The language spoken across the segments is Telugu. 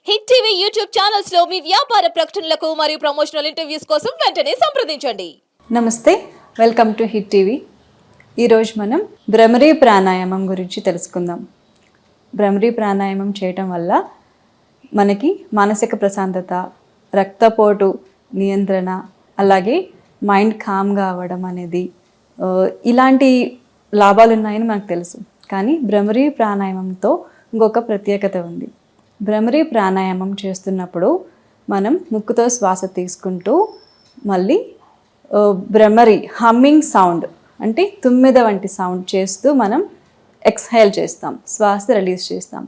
హిట్ టీవీ యూట్యూబ్ ఛానల్స్ లో మీ వ్యాపార ప్రకటనలకు మరియు ప్రమోషనల్ ఇంటర్వ్యూస్ కోసం వెంటనే సంప్రదించండి. నమస్తే, వెల్కమ్ టు హిట్ టీవీ. ఈరోజు మనం భ్రమరీ ప్రాణాయామం గురించి తెలుసుకుందాం. భ్రమరీ ప్రాణాయామం చేయటం వల్ల మనకి మానసిక ప్రశాంతత, రక్తపోటు నియంత్రణ, అలాగే మైండ్ కామ్గా అవ్వడం అనేది ఇలాంటి లాభాలు ఉన్నాయని మనకు తెలుసు. కానీ భ్రమరీ ప్రాణాయామంతో ఇంకొక ప్రత్యేకత ఉంది. భ్రమరీ ప్రాణాయామం చేస్తున్నప్పుడు మనం ముక్కుతో శ్వాస తీసుకుంటూ మళ్ళీ భ్రమరి హమ్మింగ్ సౌండ్ అంటే తుమ్మెద వంటి సౌండ్ చేస్తూ మనం ఎక్స్హేల్ చేస్తాం, శ్వాస రిలీజ్ చేస్తాం.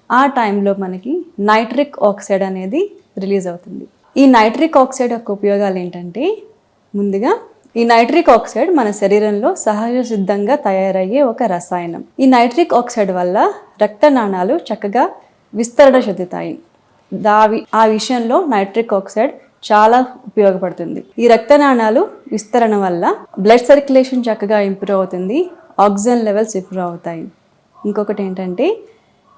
ఆ టైంలో మనకి నైట్రిక్ ఆక్సైడ్ అనేది రిలీజ్ అవుతుంది. ఈ నైట్రిక్ ఆక్సైడ్ యొక్క ఉపయోగాలు ఏంటంటే, ముందుగా ఈ నైట్రిక్ ఆక్సైడ్ మన శరీరంలో సహజ సిద్ధంగా తయారయ్యే ఒక రసాయనం. ఈ నైట్రిక్ ఆక్సైడ్ వల్ల రక్తనాళాలు చక్కగా విస్తరణ చెందుతాయి. ఆ విషయంలో నైట్రిక్ ఆక్సైడ్ చాలా ఉపయోగపడుతుంది. ఈ రక్తనాళాలు విస్తరణ వల్ల బ్లడ్ సర్క్యులేషన్ చక్కగా ఇంప్రూవ్ అవుతుంది, ఆక్సిజన్ లెవెల్స్ ఇంప్రూవ్ అవుతాయి. ఇంకొకటి ఏంటంటే,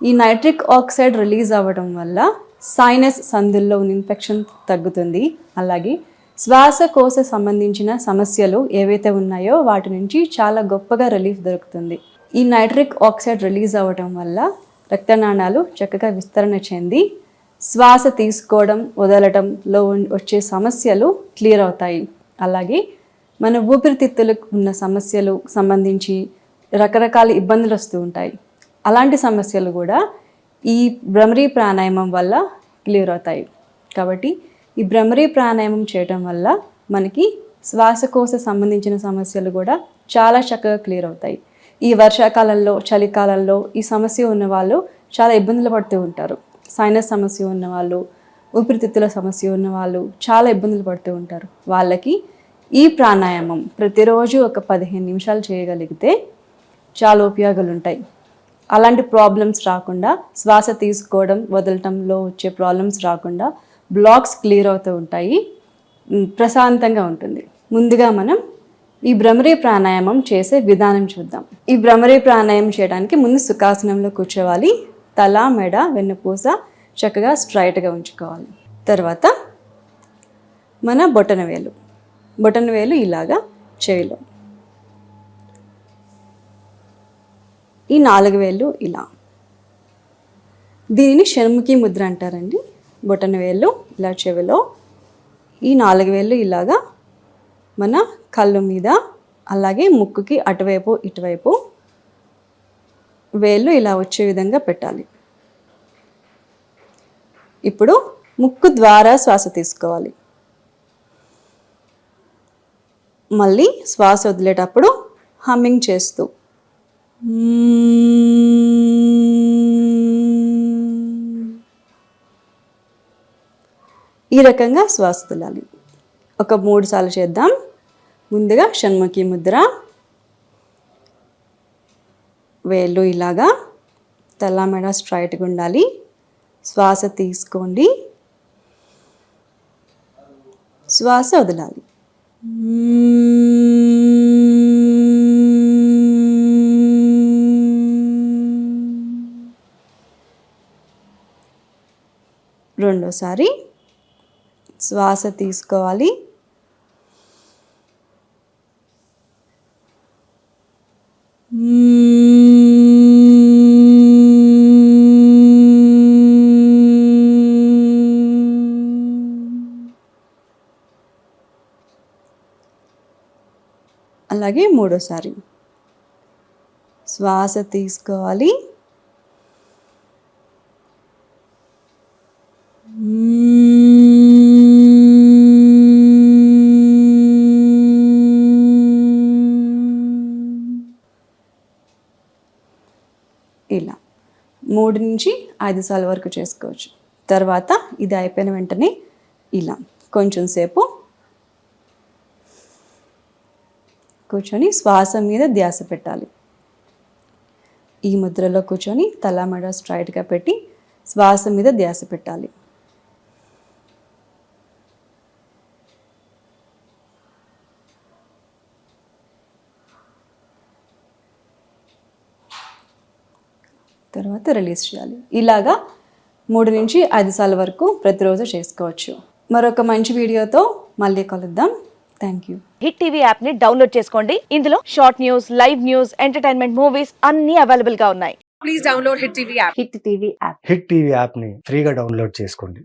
ఈ నైట్రిక్ ఆక్సైడ్ రిలీజ్ అవ్వడం వల్ల సైనస్ సందుల్లో ఉన్న ఇన్ఫెక్షన్ తగ్గుతుంది. అలాగే శ్వాసకోశ సంబంధించిన సమస్యలు ఏవైతే ఉన్నాయో వాటి నుంచి చాలా గొప్పగా రిలీఫ్ దొరుకుతుంది. ఈ నైట్రిక్ ఆక్సైడ్ రిలీజ్ అవ్వడం వల్ల రక్తనాళాలు చక్కగా విస్తరణ చెంది శ్వాస తీసుకోవడం వదలటంలో వచ్చే సమస్యలు క్లియర్ అవుతాయి. అలాగే మన ఊపిరితిత్తులకు ఉన్న సమస్యలు సంబంధించి రకరకాల ఇబ్బందులు వస్తూ ఉంటాయి. అలాంటి సమస్యలు కూడా ఈ భ్రమరీ ప్రాణాయామం వల్ల క్లియర్ అవుతాయి. కాబట్టి ఈ భ్రమరీ ప్రాణాయామం చేయడం వల్ల మనకి శ్వాసకోశ సంబంధించిన సమస్యలు కూడా చాలా చక్కగా క్లియర్ అవుతాయి. ఈ వర్షాకాలంలో, చలికాలంలో ఈ సమస్య ఉన్న వాళ్ళు చాలా ఇబ్బందులు పడుతూ ఉంటారు. సైనస్ సమస్య ఉన్నవాళ్ళు, ఊపిరితిత్తుల సమస్య ఉన్నవాళ్ళు చాలా ఇబ్బందులు పడుతూ ఉంటారు. వాళ్ళకి ఈ ప్రాణాయామం ప్రతిరోజు ఒక 15 నిమిషాలు చేయగలిగితే చాలా ఉపయోగాలు ఉంటాయి. అలాంటి ప్రాబ్లమ్స్ రాకుండా, శ్వాస తీసుకోవడం వదలటంలో వచ్చే ప్రాబ్లమ్స్ రాకుండా బ్లాక్స్ క్లియర్ అవుతూ ఉంటాయి, ప్రశాంతంగా ఉంటుంది. ముందుగా మనం ఈ భ్రమరీ ప్రాణాయామం చేసే విధానం చూద్దాం. ఈ భ్రమరీ ప్రాణాయామం చేయడానికి ముందు సుఖాసనంలో కూర్చోవాలి. తల, మెడ, వెన్నుపూస చక్కగా స్ట్రైట్గా ఉంచుకోవాలి. తర్వాత మన బొటన వేలు ఇలాగా చెవిలో, ఈ 4 వేళ్ళు ఇలా. దీనిని షణ్ముఖి ముద్ర అంటారండి. బొటన వేళ్ళు ఇలా చెవిలో, ఈ 4 వేళ్ళు ఇలాగా మన కళ్ళు మీద, అలాగే ముక్కుకి అటువైపు ఇటువైపు వేళ్ళు ఇలా వచ్చే విధంగా పెట్టాలి. ఇప్పుడు ముక్కు ద్వారా శ్వాస తీసుకోవాలి. మళ్ళీ శ్వాస వదిలేటప్పుడు హమ్మింగ్ చేస్తూ ఈ రకంగా శ్వాస వదలాలి. ఒక 3 సార్లు చేద్దాం. ముందుగా షణ్ముఖి ముద్ర, వేళ్ళు ఇలాగా, తల మెడ స్ట్రైట్గా ఉండాలి. శ్వాస తీసుకోండి, శ్వాస వదలాలి. రెండోసారి శ్వాస తీసుకోవాలి, అలాగే మూడోసారి శ్వాస తీసుకోవాలి, ఇలా 3 నుంచి 5 సార్లు వరకు చేసుకోవచ్చు. తర్వాత ఇది అయిపోయిన వెంటనే ఇలా కొంచెం సేపు కూర్చొని శ్వాస మీద ధ్యాస పెట్టాలి. ఈ ముద్రలో కూర్చొని తల మెడ స్ట్రైట్గా పెట్టి శ్వాస మీద ధ్యాస పెట్టాలి. తర్వాత రిలీజ్ చేయాలి. ఇలాగా 3 నుంచి 5 సార్లు వరకు ప్రతిరోజు చేసుకోవచ్చు. మరొక మంచి వీడియోతో మళ్ళీ కలుద్దాం. Thank you. Hit TV app ని డౌన్లోడ్ చేసుకోండి. ఇందులో short news, live news, entertainment movies అన్ని అవైలబుల్ గా ఉన్నాయి. హిట్ టీవీ యాప్ని ఫ్రీగా డౌన్లోడ్ చేసుకోండి.